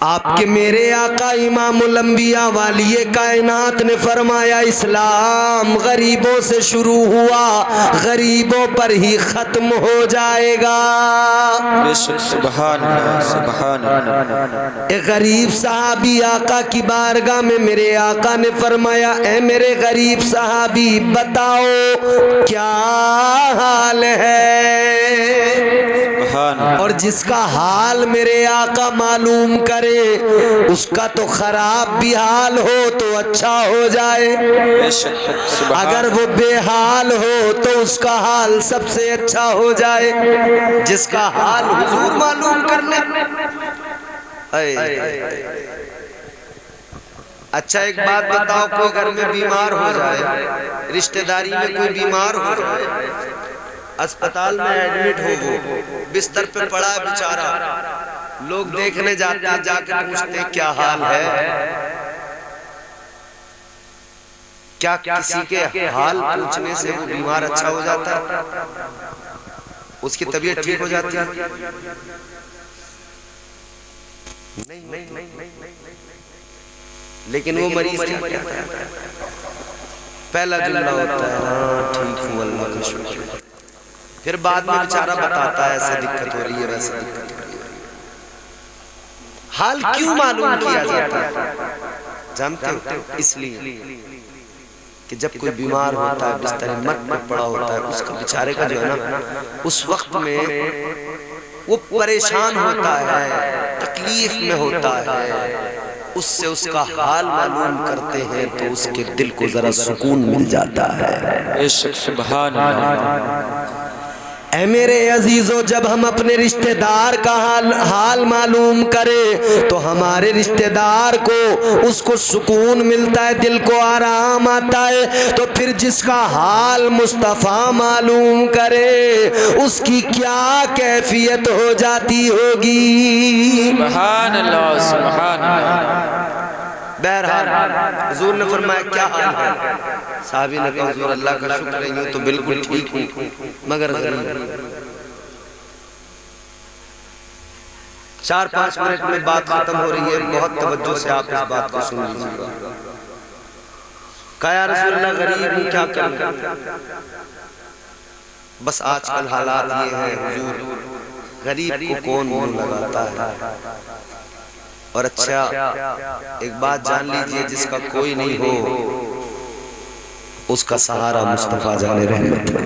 आपके मेरे आका इमामुल अंबिया वालिए कायनात ने फरमाया, इस्लाम गरीबों से शुरू हुआ, गरीबों पर ही खत्म हो जाएगा। सुभान अल्लाह, सुभान अल्लाह। एक गरीब सहाबी आका की बारगाह में मेरे आका ने फरमाया, ए मेरे गरीब सहाबी बताओ क्या हाल है। और जिसका हाल मेरे आका मालूम करे उसका तो खराब भी हाल हो तो अच्छा हो जाए, अगर वो बेहाल हो तो उसका हाल सबसे अच्छा हो जाए। जिसका हाल हुजूर मालूम कर ले। अच्छा एक बात बताओ, कोई घर में बीमार हो जाए, रिश्तेदारी में कोई बीमार हो जाए, अस्पताल में एडमिट हो, वो बिस्तर पे पड़ा है बेचारा, लोग देखने जाते हैं, जाकर पूछते हैं क्या हाल है। क्या किसी के हाल पूछने से वो बीमार अच्छा हो जाता है, उसकी तबीयत ठीक हो जाती है? नहीं। लेकिन वो मरीज क्या कहता है? पहला जुमला होता है ठीक हूँ अल्लाह का शुक्र, फिर बाद में बेचारा बताता है ऐसे दिक्कत हो रही है, वैसे दिक्कत हो रही है। हाल क्यों मालूम किया जाता है जानते हो? इसलिए कि जब कोई बीमार होता है, बिस्तर मत में पड़ा होता है, उसका बेचारे का जो है ना, उस वक्त में वो परेशान होता है, तकलीफ में होता है, उससे उसका हाल मालूम करते हैं तो उसके दिल को जरा सुकून मिल जाता है। सुभान अल्लाह। ऐ मेरे अजीजों, जब हम अपने रिश्तेदार का हाल मालूम करें तो हमारे रिश्तेदार को उसको सुकून मिलता है, दिल को आराम आता है। तो फिर जिसका हाल मुस्तफ़ा मालूम करे उसकी क्या कैफियत हो जाती होगी। सुभान अल्लाह, सुभान अल्लाह। बहरहाल हुजूर ने फरमाया क्या हाल है? साहबी ने कहा हुजूर अल्लाह का शुक्र है, यूं तो बिल्कुल ठीक हूँ मगर गरीब। 4-5 मिनट में बात खत्म हो रही है, बहुत तवज्जो से आप इस बात को सुन लीजिएगा। कहा या रसूल अल्लाह गरीब हूँ, क्या करूं? बस आजकल हालात ये हैं हुजूर, गरीब को कौन मुंह लगाता है। और अच्छा एक बात जान लीजिए, जिसका कोई नहीं हो उसका सहारा मुस्तफा जाने रहमत है।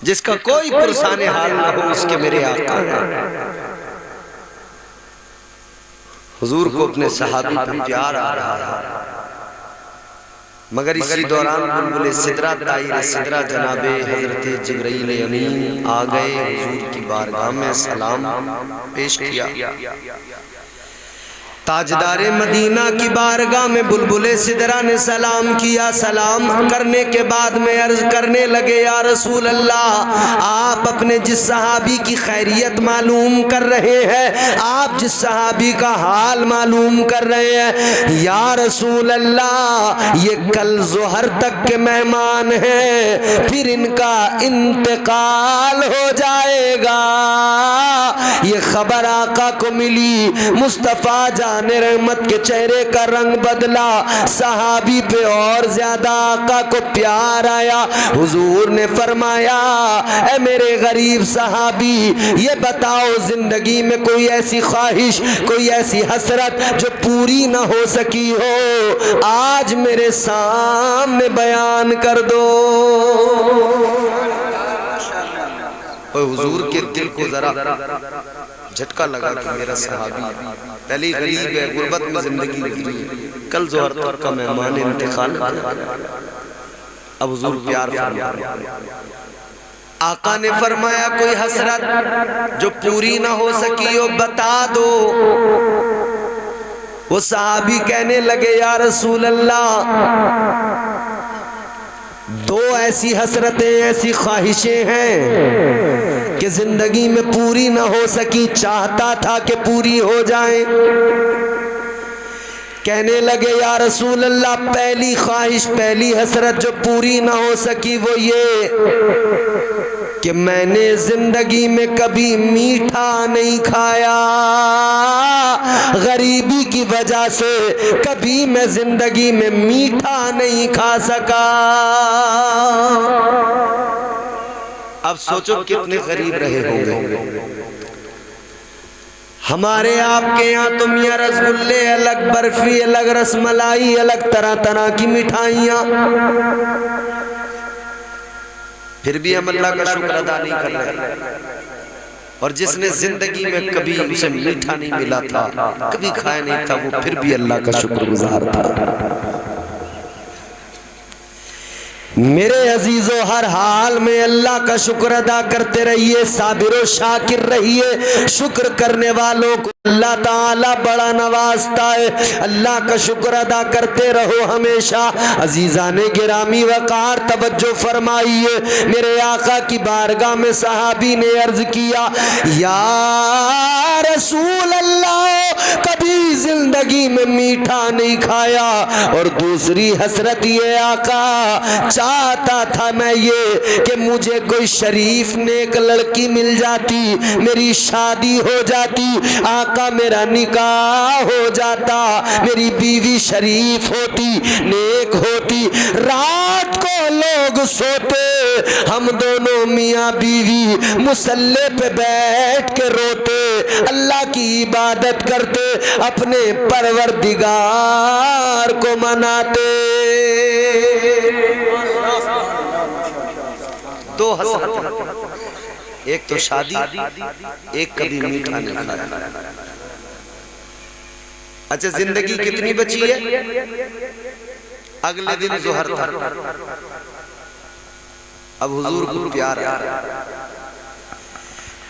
जिसका कोई पुरसाने हाल ना हो उसके मेरे आका हुजूर को अपने सहाबी पे प्यार आ रहा है। मगर इसी दौरान बुलबुल सिदरा ताईर सिदरा जनाबे हजरत जिब्रील अमीन आ गए, हुजूर की बारगाह में सलाम पेश किया। ताजदारे मदीना की बारगाह में बुलबुले सिदरा ने सलाम किया। सलाम करने के बाद में अर्ज करने लगे, या रसूल अल्लाह, आप अपने जिस सहाबी की खैरियत मालूम कर रहे हैं, आप जिस सहाबी का हाल मालूम कर रहे हैं, या रसूल अल्लाह ये कल ज़ोहर तक के मेहमान हैं, फिर इनका इंतकाल हो जाएगा। ये खबर आका को मिली, मुस्तफ़ा जाने रहमत के चेहरे का रंग बदला, सहाबी पे और ज्यादा आका को प्यार आया। हुजूर ने फरमाया, ऐ मेरे गरीब सहाबी, ये बताओ जिंदगी में कोई ऐसी ख्वाहिश, कोई ऐसी हसरत जो पूरी ना हो सकी हो, आज मेरे सामने बयान कर दो। हुजूर के दिल को जरा झटका लगा कि मेरा सहाबी पहले गरीब है, गुर्बत में जिंदगी गुजरी, कल ज़ोहर तक का मेहमान इंतकाल। अब हुजूर प्यार फरमा, आका ने फरमाया कोई हसरत जो पूरी ना हो सकी हो बता दो। वो सहाबी कहने लगे, या रसूल अल्लाह, दो ऐसी हसरतें, ऐसी ख्वाहिशें हैं कि जिंदगी में पूरी ना हो सकी, चाहता था कि पूरी हो जाए। कहने लगे, या रसूल अल्लाह, पहली ख्वाहिश, पहली हसरत जो पूरी ना हो सकी वो ये कि मैंने जिंदगी में कभी मीठा नहीं खाया, गरीबी की वजह से कभी मैं जिंदगी में मीठा नहीं खा सका। अब सोचो कितने गरीब रहे होंगे। हमारे आपके यहाँ तो मियाँ रसगुल्ले अलग, बर्फी अलग, रसमलाई अलग, तरह तरह की मिठाइयाँ, फिर भी हम अल्लाह का शुक्र अदा नहीं कर रहे। और जिसने जिंदगी में कभी उसे मीठा नहीं मिला था, कभी खाया नहीं था, वो फिर भी अल्लाह का शुक्रगुजार था। मेरे अजीजों, हर हाल में अल्लाह का शुक्र अदा करते रहिए, साबिर शाकिर रहिए। शुक्र करने वालों को अल्लाह ताला बड़ा नवाजता है। अल्लाह का शुक्र अदा करते रहो हमेशा। अजीजाने गिरामी वकार तवज्जो फरमाइए। मेरे आका की बारगाह में सहाबी ने अर्ज किया, या रसूल अल्लाह, कभी जिंदगी में मीठा नहीं खाया। और दूसरी हसरत ये आका, चाहता था मैं ये कि मुझे कोई शरीफ नेक लड़की मिल जाती, मेरी शादी हो जाती, आका मेरा निकाह हो जाता, मेरी बीवी शरीफ होती, नेक होती। रात को लोग सोते, हम दोनों मियाँ बीवी मुसल्ले पे बैठ के रोते, अल्लाह की इबादत करते, अपने परवरदिगार को मनाते। दो हसरत, एक तो शादी, एक कभी मीठा नहीं खाया। अच्छा, जिंदगी कितनी बची है? अगले दिन ज़ोहर था। अब हुजूर को प्यार आया।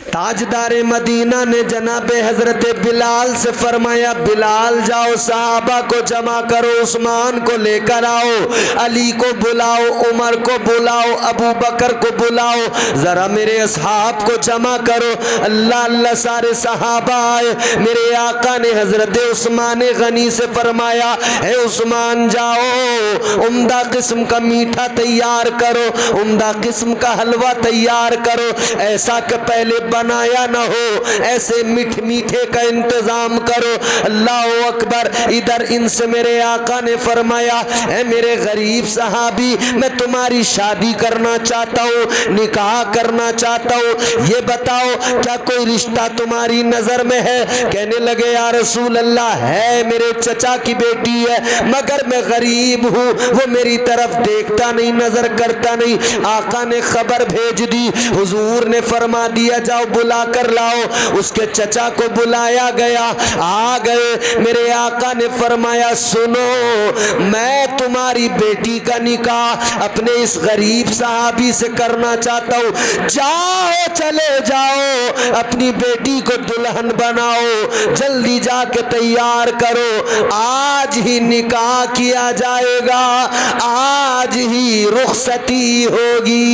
ताजदारे मदीना ने जनाबे हजरत बिलाल से फरमाया, बिलाल जाओ सहाबा को जमा करो, उस्मान को लेकर आओ, अली को बुलाओ, उमर को बुलाओ, अबू बकर को बुलाओ, जरा मेरे असहाब को जमा करो। अल्लाह अल्लाह सारे सहाबा आए। मेरे आका ने हजरत उस्मान गनी से फरमाया, हे उस्मान जाओ, उम्दा किस्म का मीठा तैयार करो, उम्दा किस्म का हलवा तैयार करो, ऐसा कि पहले बनाया ना हो, ऐसे मीठे का इंतजाम करो। अल्लाह अकबर। इधर इनसे मेरे आका ने फरमाया, है मेरे गरीब सहाबी, मैं तुम्हारी शादी करना चाहता हूँ, निकाह करना चाहता हूँ, ये बताओ क्या कोई रिश्ता तुम्हारी नजर में है? कहने लगे, या रसूल अल्लाह, है, मेरे चचा की बेटी है, मगर मैं गरीब हूँ, वो मेरी तरफ देखता नहीं, नजर करता नहीं। आका ने खबर भेज दी, हुजूर ने फरमा दिया, जाओ बुला कर लाओ। उसके चचा को बुलाया गया, आ गए। मेरे आका ने फरमाया, सुनो, मैं तुम्हारी बेटी का निकाह अपने इस गरीब सहाबी से करना चाहता हूँ, जाओ, चले जाओ, अपनी बेटी को दुल्हन बनाओ, जल्दी जाके तैयार करो, आज ही निकाह किया जाएगा, आज ही रुखसती होगी।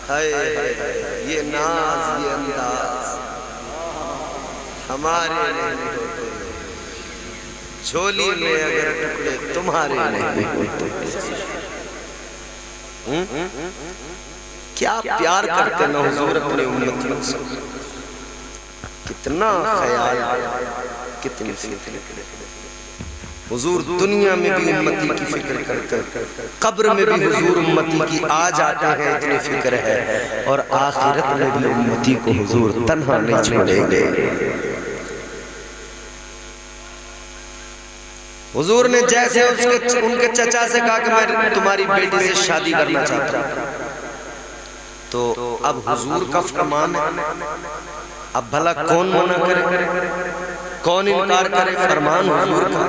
ये नाज, ये अंदाज हमारे नहीं होते, झोली में अगर टुकड़े तुम्हारे नहीं होते। क्या प्यार करते ना हुजूर अपने उम्मतियों से, कितना ख्याल, कितनी फिक्र। हुजूर दुनिया में भी उम्मती की फिक्र करते, कब्र में भी हुजूर उम्मती की आ जाते हैं, इतनी फिक्र है। और आखिरत में भी उम्मती को हुजूर तन्हा नहीं छोड़ेंगे। हुजूर ने जैसे उनके चचा से कहा कि मैं तुम्हारी बेटी से शादी करना चाहता हूँ, तो अब हुजूर का फरमान है, अब भला कौन मना करे, कौन इनकार करे? फरमान हुजूर का।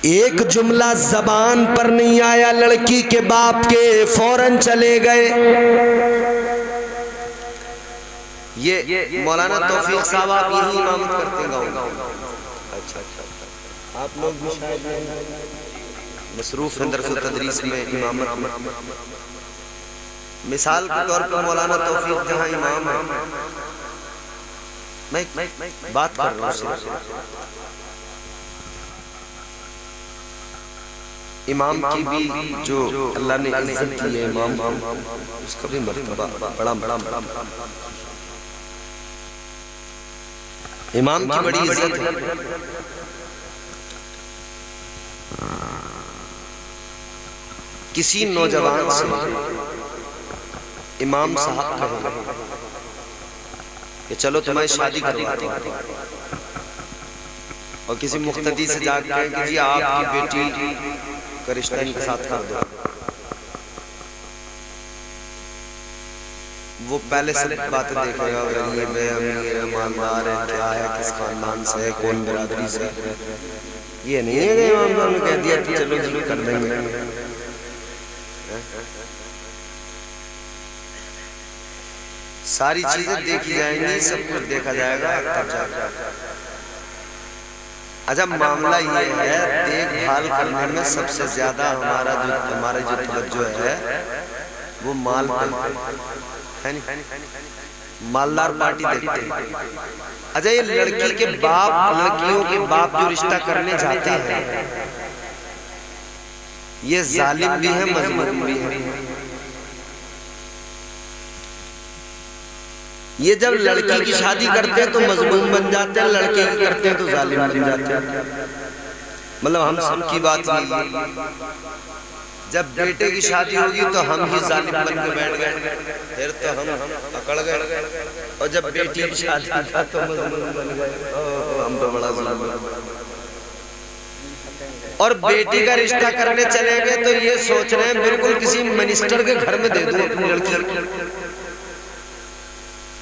एक जुमला जबान पर नहीं आया लड़की के बाप के, फौरन चले गए। ये मौलाना तौफीक साहब आप यही इमामत करते गाँव? अच्छा, आप लोग भी शायद मसरूफ हैं दरस तदरीस में, इमामत में। मिसाल के तौर पर मौलाना तौफीक जहाँ इमाम है, मैं बात कर रहा हूँ, इमाम की भी जो अल्लाह ने इज्जत दी है, इमाम उसका भी मर्तबा बड़ा बड़ा इमाम की बड़ी इज्जत है। किसी नौजवान से इमाम साहब कहे कि चलो तुम्हारी शादी करवाते हैं, और किसी मुख्तदी से जाकर कहें कि जी आपकी बेटी का रिश्ता इनके साथ कर दो, वो पहले से बातें देख रहे हो, गरीब है, अमीर है, ईमानदार है, क्या है, किस खानदान से है, कौन बिरादरी से है। ये नहीं है कि इमाम ने कह दिया कि चलो जी कर देंगे। सारी चीजें देखी जाएंगी, सब कुछ देखा जाएगा तब जाएगा। अच्छा, मामला ये है, देखभाल करने में सबसे ज्यादा हमारा जो तवज्जो है वो माल पे है, नहीं मालदार पार्टी देखते हैं। अच्छा, ये लड़की के बाप, लड़कियों के बाप जो रिश्ता करने जाते हैं, ये जालिम भी है, मजलूम भी है। ये जब लड़की की शादी करते हैं तो मजलूम बन जाते हैं, लड़के की करते हैं तो जालिम बन जाते हैं। मतलब हम सब की बात नहीं। जब बेटे की शादी होगी तो हम ही जालिम बन के बैठ गए, फिर तो हम अकड़ गए, और जब बेटी की शादी का तो मजलूम बन गए, हम तो बड़ा जालिम। और बेटी का रिश्ता करने चले गए तो ये सोच रहे हैं बिल्कुल किसी मिनिस्टर के घर में दे दूं अपनी लड़की।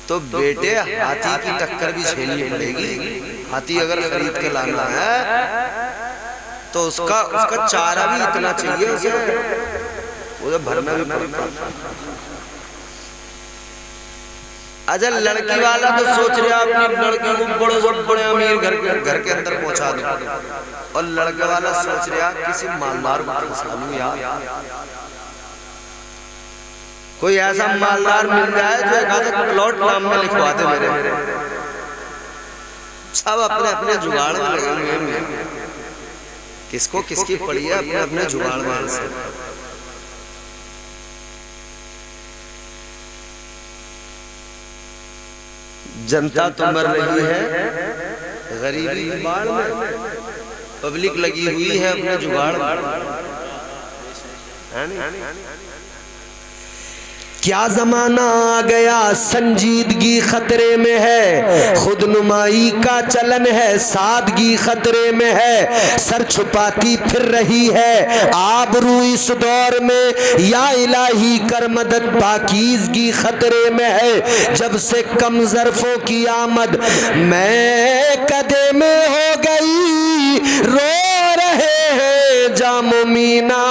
तो बेटे हाथी की टक्कर भी झेलनी पड़ेगी। हाथी अगर खरीद के लाना है तो उसका चारा भी इतना चाहिए, उसे भरना भी पड़ता। अच्छा, लड़की वाला तो सोच रहा है अपनी लड़की को बड़े अमीर घर के अंदर पहुंचा दो, और लड़के वाला सोच रहा किसी मालदार को फंसा लूं यार, कोई ऐसा मालदार मिल जाए जो एक प्लॉट नाम में लिखवा दे मेरे। सब अपने अपने जुगाड़ में लगे हुए हैं, किसको किसकी पड़ी है, अपने अपने जुगाड़ में से। जनता तो मर रही है गरीबी की बाढ़ में, पब्लिक लगी हुई है अपने जुगाड़ में। क्या जमाना आ गया, संजीदगी खतरे में है, खुद नुमाई का चलन है, सादगी खतरे में है, सर छुपाती फिर रही है आबरू इस दौर में, या इलाही कर मदद पाकीज़गी खतरे में है। जब से कम ज़र्फ़ों की आमद मैं कदे में हो गई, रो रहे हैं जामो मीना,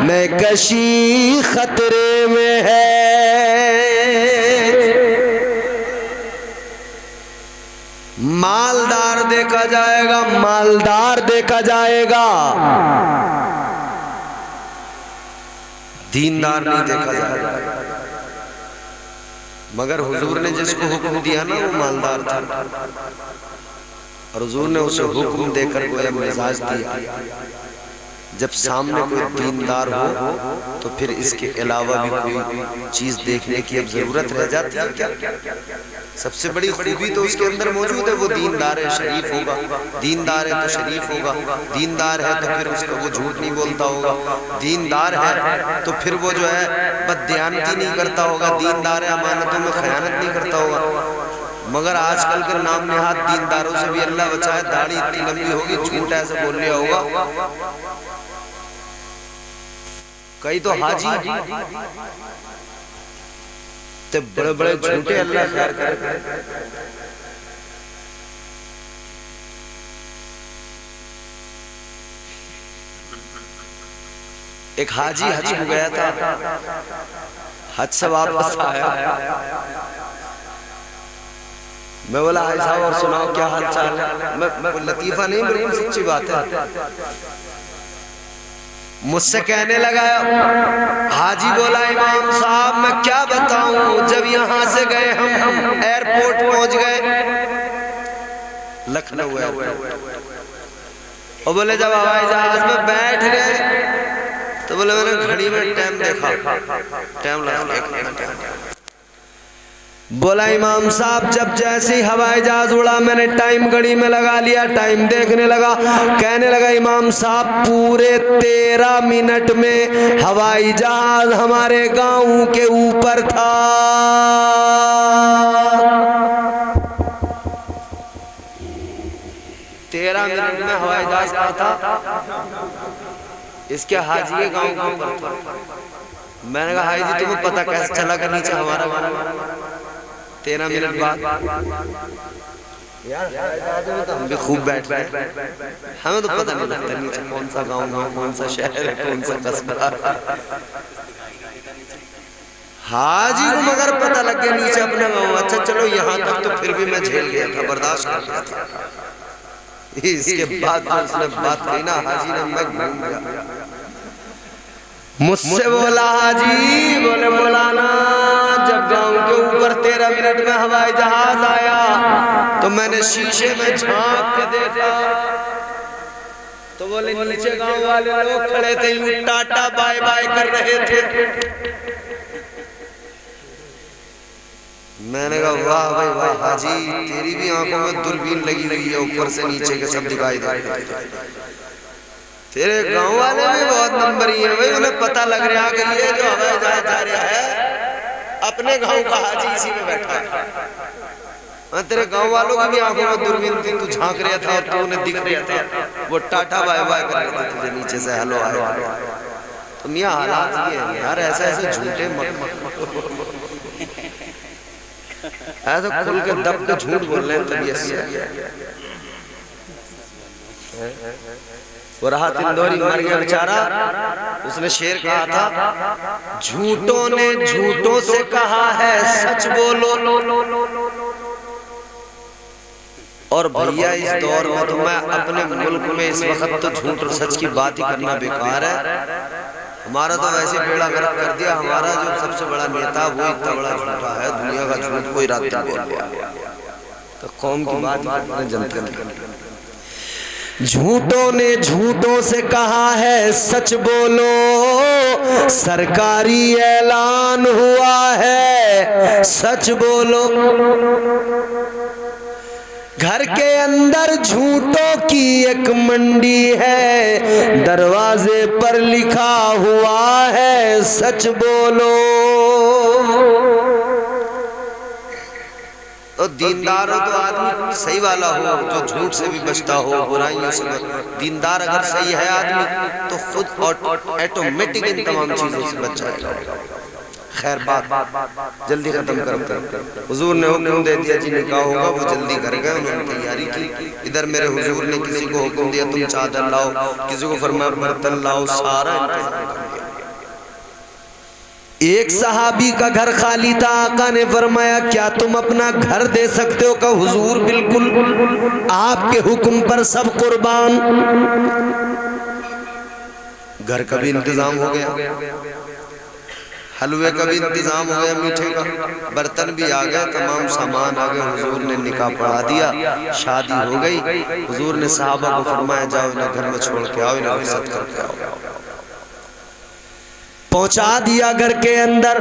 मैं कशी खतरे में है। मालदार देखा जाएगा, मालदार देखा जाएगा, दीनदार नहीं देखा जाएगा। मगर हुजूर ने जिसको हुक्म दिया ना वो मालदार था, और हुजूर ने उसे हुक्म देकर कोई मिजाज दिया। जब सामने कोई दीनदार हो तो फिर इसके अलावा भी कोई चीज देखने की अब जरूरत रह जाती है क्या? सबसे बड़ी खूबी तो उसके अंदर मौजूद है, वो दीनदार है, शरीफ होगा, दीनदार है तो शरीफ होगा, दीनदार है तो फिर उसको वो झूठ नहीं बोलता होगा, दीनदार है तो फिर वो जो है बददियानती नहीं करता होगा, दीनदार है अमानतों में खयानत नहीं करता होगा। मगर आजकल के नाम नेहाद दीनदारों से भी अल्लाह बचाए, दाढ़ी इतनी लंबी होगी, झूठ ऐसे बोल लिया होगा। कई तो हाजी तो बड़े बड़े झूठे अल्लाह खैर करे। एक हाजी हज को गया था, हज से वापस आया, मैं बोला हाजी साहब और सुनाओ क्या हाल चाल है। मैं लतीफा नहीं, बिल्कुल सच्ची बात है। मुझसे कहने लगा, हाजी बोला इमाम साहब मैं क्या बताऊं, जब यहां से गए हम एयरपोर्ट पहुंच गए, लखनऊ एयरपोर्ट, और बोले जब हवाई जहाज में बैठ गए तो बोले मैंने घड़ी में टाइम देखा, टाइम लगा। बोला इमाम साहब जब जैसे ही हवाई जहाज उड़ा मैंने टाइम घड़ी में लगा लिया, टाइम देखने लगा। कहने लगा इमाम साहब पूरे 13 मिनट में हवाई जहाज हमारे गांव के ऊपर था। 13 मिनट में हवाई जहाज कहाँ था? इसके हाजी के गांव के ऊपर था। मैंने कहा हाजी जी तुम्हें पता कैसे चला कि नीचे हमारा गांव? 13 मिनट बाद यार तो हम भी खूब बैठ गए, हमें तो पता नहीं लगता नीचे कौन सा गांव है, कौन सा शहर है, कौन सा कस्बा। हाजी को मगर पता लग गया नीचे अपना गांव। अच्छा चलो यहाँ तक तो फिर भी मैं झेल गया था, बर्दाश्त कर लिया था। इसके बाद जो उसने बात कही ना हाजी ने, मैं घूम गया। मुझसे बोला हाजी, बोले मौलाना जब गांव के ऊपर 13 मिनट में हवाई जहाज आया तो मैंने शीशे में झांक के देखा तो बोले नीचे गांव वाले लोग खड़े थे, यूं टाटा बाय बाय कर रहे थे। मैंने कहा वाह भाई वाह हाजी, तेरी भी आंखों में दूरबीन लगी हुई है, ऊपर से नीचे के सब दिखाई दे रहे हैं। तेरे गांव वाले भी बहुत नंबरी है भाई, उन्हें पता लग रहा है कि ये जो हवाई जहाज जा रहा है अपने गांव का हाजी इसी में बैठा है। तेरे गांव वालों की भी आंखों में दूरबीन थी, तू झांक रहा था और तू उन्हें दिख रहा था, वो टाटा बाय बाय कर रहे थे तुझे नीचे से हेलो हाय। तो मियां हालात ये है यार, ऐसे ऐसे झूठे मत ऐसा खुल के दब के झूठ बोल रहे हैं तबीयत। वो राहत इंदौरी मर गया बेचारा, उसने शेर कहा था झूठों ने झूठों से कहा है सच बोलो। और भैया इस दौर में तो मैं अपने मुल्क में इस वक्त तो झूठ और सच की बात ही करना बेकार है। हमारा तो वैसे बेड़ा गर्क कर दिया, हमारा जो सबसे बड़ा नेता वो इतना बड़ा झूठा है, दुनिया का झूठ कोई रात नहीं बोल गया। तो कौम की बात जनता की। झूठों ने झूठों से कहा है सच बोलो, सरकारी ऐलान हुआ है सच बोलो। घर के अंदर झूठों की एक मंडी है, दरवाजे पर लिखा हुआ है सच बोलो। तो दीनदार हो तो आदमी सही वाला हो, जो झूठ से भी बचता हो, बुराइयों से। दीनदार अगर सही है आदमी तो खुद ऑटोमेटिक इन तमाम चीजों से बच जाएगा। खैर बात जल्दी खत्म करते हैं। हुजूर ने हुक्म दे दिया जी निकाह होगा, वो जल्दी कर गए, उन्होंने तैयारी की। इधर मेरे हुजूर ने किसी को हुक्म दिया तुम चादर लाओ, किसी को फरमाया बर्तन लाओ, सारा इंतजाम कर दिया। एक सहाबी का घर खाली था, आका ने फरमाया क्या तुम अपना घर दे सकते हो? का हुजूर बिल्कुल, आपके हुक्म पर सब कुर्बान। घर का भी इंतजाम हो गया, हलवे का भी इंतजाम हो गया, मीठे का, बर्तन भी आ गए, तमाम सामान आ गए। हुजूर ने निकाह पढ़ा दिया, शादी हो गई। हुजूर ने सहाबा को फरमाया जाओ इन्हें घर में छोड़ के आओ, इन्हें रुखसत करके आओ। पहुंचा दिया घर के अंदर,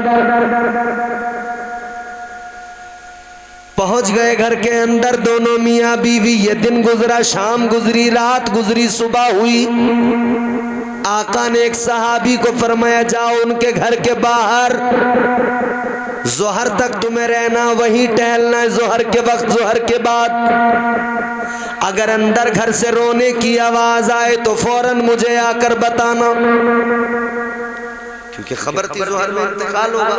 पहुंच गए घर के अंदर दोनों मियां बीवी। ये दिन गुजरा, शाम गुजरी, रात गुजरी, सुबह हुई। आका ने एक सहाबी को फरमाया जाओ उनके घर के बाहर, जोहर तक तुम्हें रहना, वहीं टहलना है जोहर के वक्त, जोहर के बाद अगर अंदर घर से रोने की आवाज आए तो फौरन मुझे आकर बताना, क्योंकि खबर थी जोहर में इंतकाल होगा।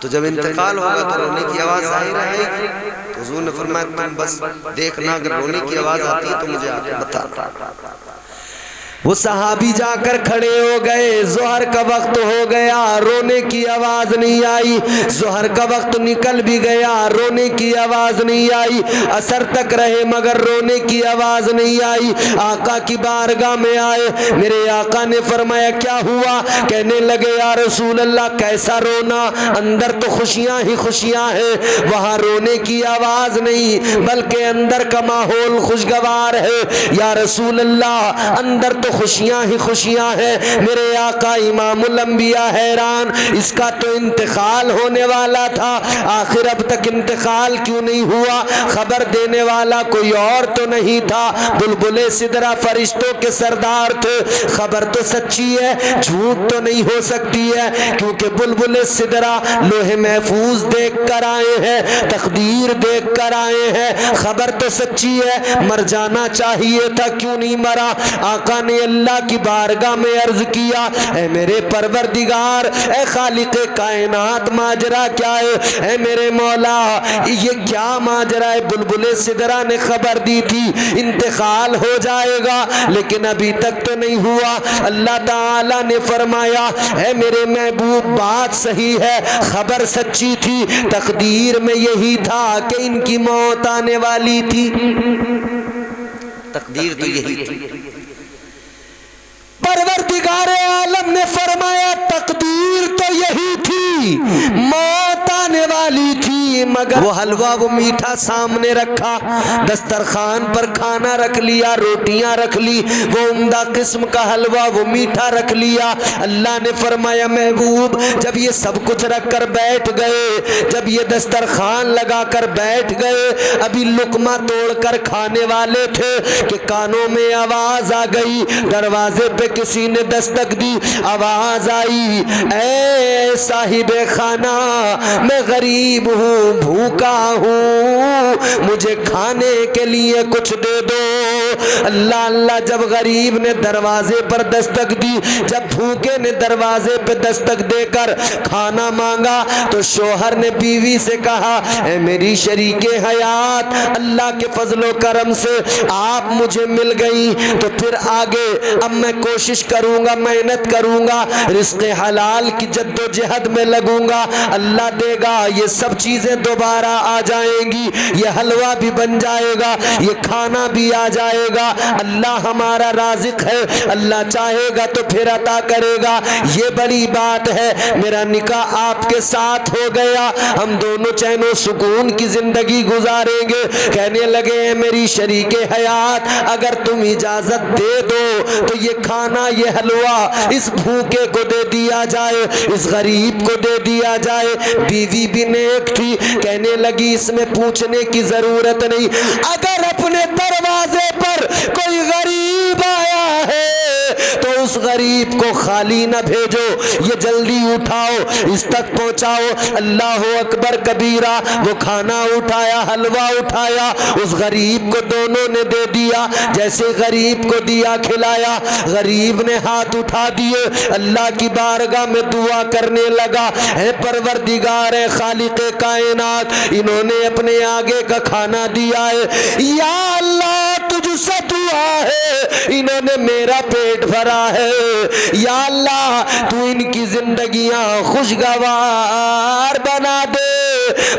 तो जब इंतकाल होगा तो रोने की आवाज जाहिर आएगी। तो हुजूर ने फरमाया तुम बस देखना, अगर रोने की आवाज आती है तो मुझे आकर बताना। वो सहाबी जाकर खड़े हो गए। जोहर का वक्त हो गया, रोने की आवाज नहीं आई। जोहर का वक्त निकल भी गया, रोने की आवाज नहीं आई। असर तक रहे मगर रोने की आवाज नहीं आई। आका की बारगाह में आए, मेरे आका ने फरमाया क्या हुआ? कहने लगे या रसूल अल्लाह कैसा रोना, अंदर तो खुशियां ही खुशियां हैं, वहां रोने की आवाज नहीं बल्कि अंदर का माहौल खुशगवार है। या रसूल अल्लाह अंदर तो खुशियां ही खुशियां हैं। मेरे आका इमामुल अंबिया हैरान, इसका तो इंतकाल होने वाला था, आखिर अब तक इंतकाल क्यों नहीं हुआ? खबर देने वाला कोई और तो नहीं था, बुलबुले सिदरा फरिश्तों के सरदार थे। खबर तो सच्ची है, झूठ तो नहीं हो सकती है, क्योंकि बुलबुले सिदरा लोहे महफूज देख कर आए हैं, तकदीर देख कर आए हैं। खबर तो सच्ची है, मर जाना चाहिए था, क्यों नहीं मरा? आका ने अल्लाह की बारगाह में अर्ज किया, ऐ मेरे परवरदिगार, ऐ खालिक़े कायनात, माजरा क्या है? ऐ मेरे मौला, ये क्या माजरा है? बुलबुले सिदरा ने खबर दी थी इंतकाल हो जाएगा, लेकिन अभी तक तो नहीं हुआ। अल्लाह ताला ने फरमाया, ऐ मेरे महबूब, बात सही है, खबर सच्ची थी, तकदीर में यही था कि इनकी मौत आने वाली थी। तकदीर तो यही थी। परवरदिगारे आलम ने फरमाया तकदीर तो यही थी, मौत आने वाली थी, मगर वो हलवा वो मीठा सामने रखा, दस्तरखान पर खाना रख लिया, रोटियां रख ली, वो उम्दा किस्म का हलवा वो मीठा रख लिया। अल्लाह ने फरमाया महबूब, जब ये सब कुछ रख कर बैठ गए, जब ये दस्तरखान लगा कर बैठ गए, अभी लुकमा तोड़ कर खाने वाले थे कि कानों में आवाज आ गई, दरवाजे पे किसी ने दस्तक दी, आवाज आई, ऐ साहिबे खाना, मैं गरीब हूँ, भूखा हूँ, मुझे खाने के लिए कुछ दे दो। अल्लाह अल्लाह, जब गरीब ने दरवाजे पर दस्तक दी, जब भूखे ने दरवाजे पे दस्तक देकर खाना मांगा, तो शोहर ने बीवी से कहा, ऐ मेरी शरीके हयात, अल्लाह के फजलो करम से आप मुझे मिल गई, तो फिर आगे अब मैं कोशिश करूंगा, मेहनत करूंगा, रिज़्क़े हलाल की जद्दोजहद में लगूंगा, अल्लाह देगा, ये सब चीजें दोबारा आ जाएंगी, ये हलवा भी बन जाएगा, ये खाना भी आ जाएगा। अल्लाह हमारा राज़िक है, अल्लाह चाहेगा तो फिर अता करेगा, ये बड़ी बात है। मेरा निकाह आपके साथ हो गया, हम दोनों चैनो सुकून की जिंदगी गुजारेंगे। कहने लगे, मेरी शरीके हयात, अगर तुम इजाजत दे दो तो ये खाना, ये हलवा इस भूखे को दे दिया जाए, इस गरीब को दे दिया जाए। बीवी भी नेक थी, कहने लगी इसमें पूछने की जरूरत नहीं, अगर अपने दरवाजे पर कोई गरीब आया है तो उस गरीब को खाली न भेजो, ये जल्दी उठाओ, इस तक पहुंचाओ। अल्लाह अकबर कबीरा, वो खाना उठाया, हलवा उठाया, उस गरीब को दोनों ने दे दिया। जैसे गरीब को दिया, खिलाया, गरीब ने हाथ उठा दिए, अल्लाह की बारगाह में दुआ करने लगा, है परवरदिगार है खालिक़े कायनात, इन्होंने अपने आगे का खाना दिया है, या अल्लाह तुझसे दुआ है, इन्होंने मेरा पेट भरा है, या अल्लाह तू इनकी जिंदगियां खुशगवार बना दे,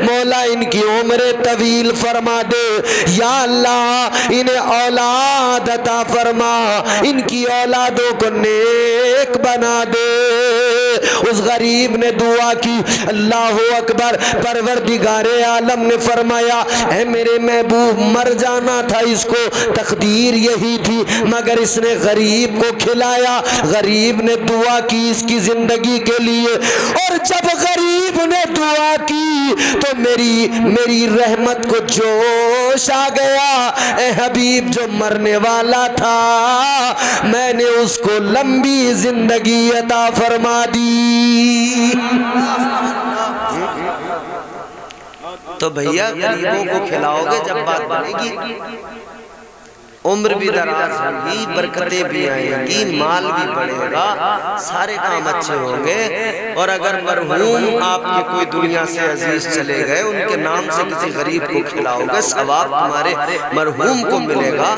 मौला इनकी उम्र तवील फरमा दे, या अल्लाह इन्हें औलाद अता फरमा, इनकी औलादों को नेक बना दे। उस गरीब ने दुआ की, अल्लाह अकबर। परवरदिगारे आलम ने फरमाया, ऐ मेरे महबूब, मर जाना था इसको, तकदीर यही थी, मगर इसने गरीब को खिलाया, गरीब ने दुआ की इसकी जिंदगी के लिए, और जब गरीब ने दुआ की तो मेरी रहमत को जोश आ गया। ए हबीब, जो मरने वाला था मैंने उसको लंबी जिंदगी अता फरमा दी। तो भैया गरीबों को खिलाओगे जब बात बनेगी, उम्र भी दराज होगी, बरकतें भी आएंगी, माल भी बढ़ेगा, सारे काम अच्छे होंगे। और अगर मरहूम आपके कोई दुनिया से अजीज चले गए, उनके नाम से किसी गरीब को खिलाओगे, सवाब तुम्हारे मरहूम को मिलेगा।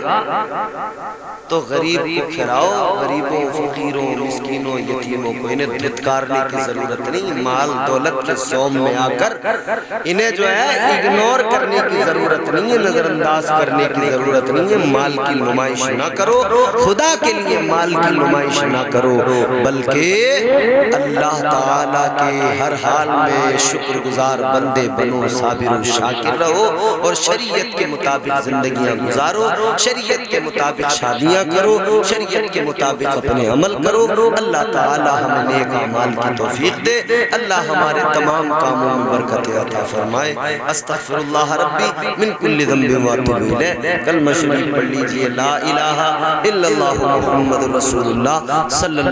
तो गरीब को खिलाओ, गरीबों फकीरों मिस्कीनों यतीमों को इन्हें धिक्कारने की जरूरत नहीं। माल दौलत के सोम में आकर इन्हें जो है इग्नोर करने की जरूरत नहीं है, नजरअंदाज करने की जरूरत नहीं है। माल की नुमाइश ना करो, खुदा के लिए माल की नुमाइश ना करो, बल्कि अल्लाह ताला के हर हाल में शुक्रगुजार बंदे बनो, साबिर शाकिर रहो और शरीयत के मुताबिक जिंदगियां गुजारो, शरीयत के मुताबिक शादियां करो, शरीयत के मुताबिक अपने अमल करो। अल्लाह ताला हमें नेक अमाल की तौफीक दे, अल्लाह हमारे तमाम कामों में बरकत अता फरमाए। अस्तगफिरुल्लाह रब्बी मिन कुल्लि ज़ंबिन व अतूबु इलैह। कलमा शरीफ पढ़ लीजिए, ला इलाहा इल्लल्लाहु मुहम्मदुर रसूलुल्लाह सल्लल्लाहु